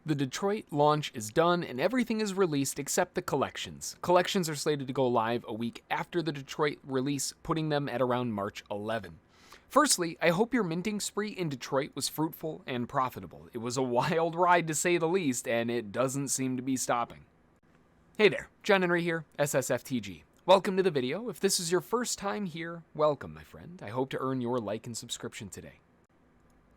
The Detroit launch is done and everything is released except the collections. Collections are slated to go live a week after the Detroit release, putting them at around March 11. Firstly, I hope your minting spree in Detroit was fruitful and profitable. It was a wild ride to say the least, and it doesn't seem to be stopping. Hey there, John Henry here, ssftg. Welcome to the video. If this is your first time here, welcome, my friend. I hope to earn your like and subscription today.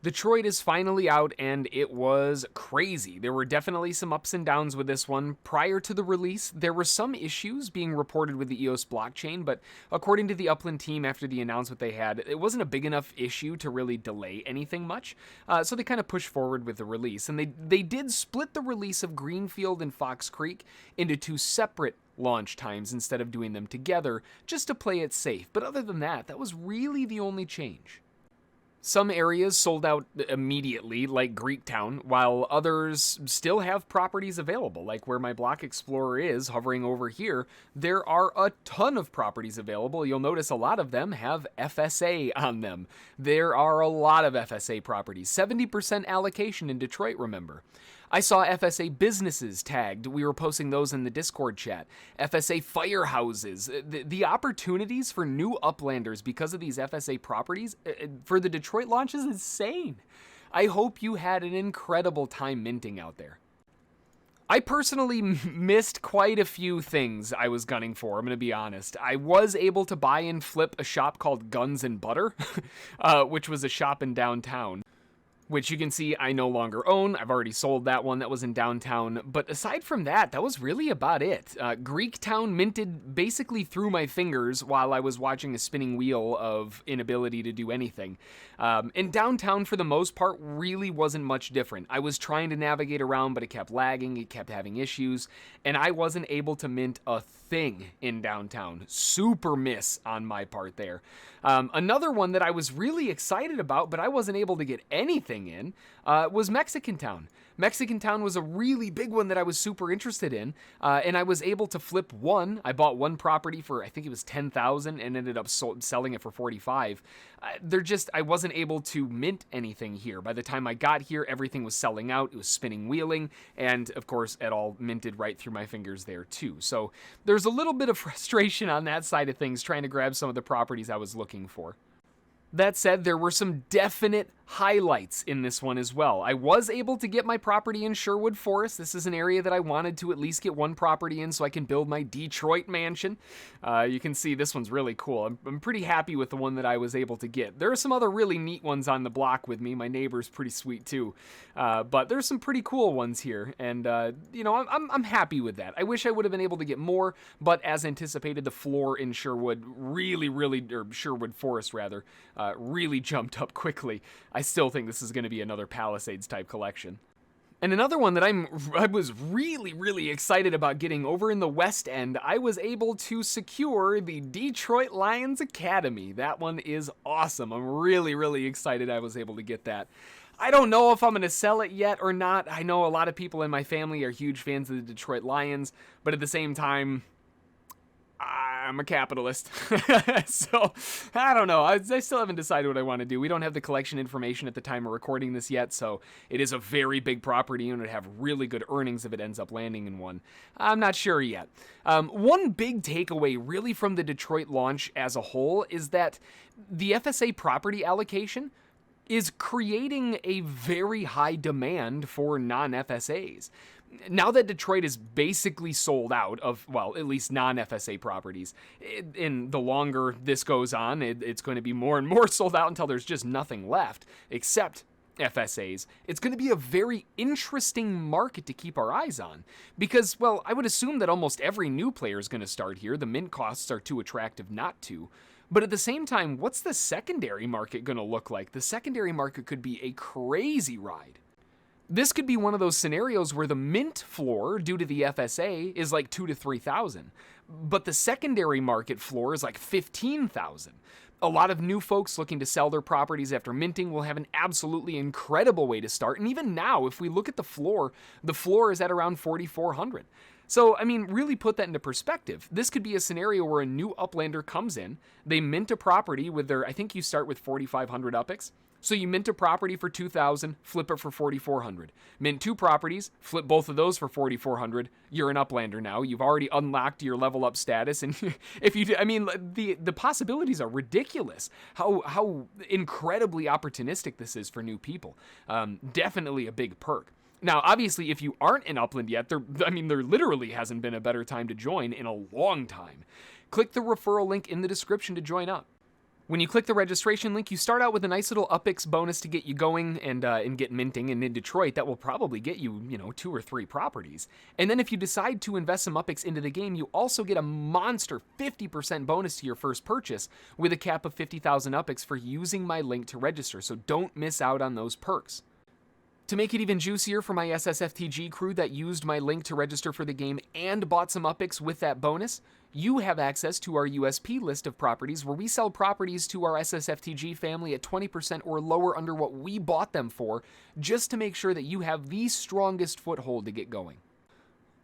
Detroit is finally out, and it was crazy. There were definitely some ups and downs with this one. Prior to the release, there were some issues being reported with the EOS blockchain, but according to the Upland team after the announcement they had, it wasn't a big enough issue to really delay anything much, so they kind of pushed forward with the release. And they did split the release of Greenfield and Fox Creek into two separate launch times instead of doing them together, just to play it safe. But other than that, that was really the only change. Some areas sold out immediately, like Greektown, while others still have properties available, like where my Block Explorer is, hovering over here. There are a ton of properties available. You'll notice a lot of them have FSA on them. There are a lot of FSA properties, 70% allocation in Detroit, remember. I saw FSA businesses tagged. We were posting those in the Discord chat. FSA firehouses. The opportunities for new Uplanders because of these FSA properties for the Detroit launch is insane. I hope you had an incredible time minting out there. I personally missed quite a few things I was gunning for, I'm going to be honest. I was able to buy and flip a shop called Guns and Butter, which was a shop in downtown, which you can see I no longer own. I've already sold that one. That was in downtown. But aside from that, that was really about it. Greektown minted basically through my fingers while I was watching a spinning wheel of inability to do anything. And downtown, for the most part, really wasn't much different. I was trying to navigate around, but it kept lagging. It kept having issues. And I wasn't able to mint a thing in downtown. Super miss on my part there. Another one that I was really excited about, but I wasn't able to get anything in, was Mexicantown. Mexicantown was a really big one that I was super interested in, and I was able to flip one. I bought one property for, I think it was 10,000 and ended up selling it for 45. I wasn't able to mint anything here. By the time I got here, everything was selling out. It was spinning wheeling, and of course, it all minted right through my fingers there too. So there's a little bit of frustration on that side of things, trying to grab some of the properties I was looking for. That said, there were some definite highlights in this one as well. I was able to get my property in Sherwood Forest. This is an area that I wanted to at least get one property in so I can build my Detroit mansion. You can see this one's really cool. I'm pretty happy with the one that I was able to get. There are some other really neat ones on the block with me. My neighbor's pretty sweet too. But there's some pretty cool ones here. And, I'm happy with that. I wish I would have been able to get more, but as anticipated, the floor in Sherwood Sherwood Forest rather, really jumped up quickly. I still think this is going to be another Palisades type collection. And another one that I was really, really excited about getting over in the West End, I was able to secure the Detroit Lions Academy. That one is awesome. I'm really, really excited I was able to get that. I don't know if I'm going to sell it yet or not. I know a lot of people in my family are huge fans of the Detroit Lions, but at the same time, I'm a capitalist, so I don't know. I still haven't decided what I want to do. We don't have the collection information at the time of recording this yet, so it is a very big property and it would have really good earnings if it ends up landing in one. I'm not sure yet. One big takeaway really from the Detroit launch as a whole is that the FSA property allocation is creating a very high demand for non-FSAs. Now that Detroit is basically sold out of, well, at least non-FSA properties, and the longer this goes on, it's going to be more and more sold out until there's just nothing left except FSAs. It's going to be a very interesting market to keep our eyes on because, well, I would assume that almost every new player is going to start here. The mint costs are too attractive not to. But at the same time, what's the secondary market going to look like? The secondary market could be a crazy ride. This could be one of those scenarios where the mint floor, due to the FSA, is like 2,000 to 3,000, but the secondary market floor is like 15,000. A lot of new folks looking to sell their properties after minting will have an absolutely incredible way to start. And even now, if we look at the floor is at around 4,400. So, I mean, really put that into perspective. This could be a scenario where a new Uplander comes in, they mint a property with their, I think you start with 4,500 UPIX. So you mint a property for $2,000, flip it for $4,400. Mint 2 properties, flip both of those for $4,400. You're an Uplander now. You've already unlocked your level up status, and if you, I mean, the possibilities are ridiculous. How incredibly opportunistic this is for new people. Definitely a big perk. Now, obviously, if you aren't in Upland yet, there literally hasn't been a better time to join in a long time. Click the referral link in the description to join up. When you click the registration link, you start out with a nice little UPX bonus to get you going and get minting. And in Detroit, that will probably get you, 2 or 3 properties. And then if you decide to invest some UPX into the game, you also get a monster 50% bonus to your first purchase with a cap of 50,000 UPX for using my link to register. So don't miss out on those perks. To make it even juicier for my ssftg crew that used my link to register for the game and bought some UPX with that bonus, you have access to our USP list of properties where we sell properties to our ssftg family at 20% or lower under what we bought them for, just to make sure that you have the strongest foothold to get going.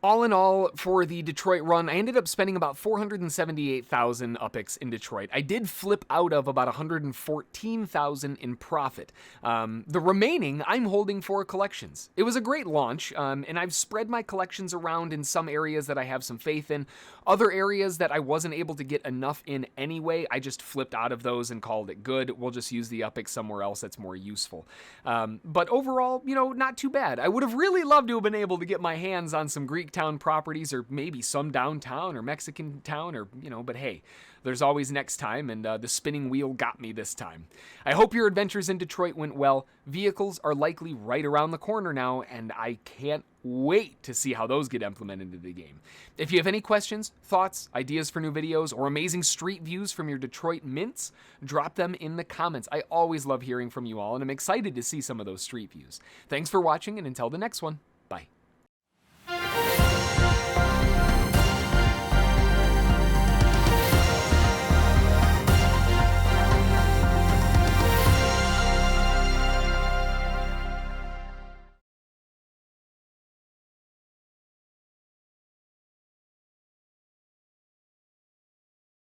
All in all, for the Detroit run, I ended up spending about 478,000 UPX in Detroit. I did flip out of about 114,000 in profit. The remaining, I'm holding for collections. It was a great launch, and I've spread my collections around in some areas that I have some faith in. Other areas that I wasn't able to get enough in anyway, I just flipped out of those and called it good. We'll just use the UPX somewhere else that's more useful. But overall, not too bad. I would have really loved to have been able to get my hands on some Greektown properties, or maybe some downtown or Mexicantown, or but hey, there's always next time, and the spinning wheel got me this time. I hope your adventures in Detroit went well. Vehicles are likely right around the corner now, and I can't wait to see how those get implemented into the game. If you have any questions, thoughts, ideas for new videos, or amazing street views from your Detroit mints, drop them in the comments. I always love hearing from you all, and I'm excited to see some of those street views. Thanks for watching, and until the next one.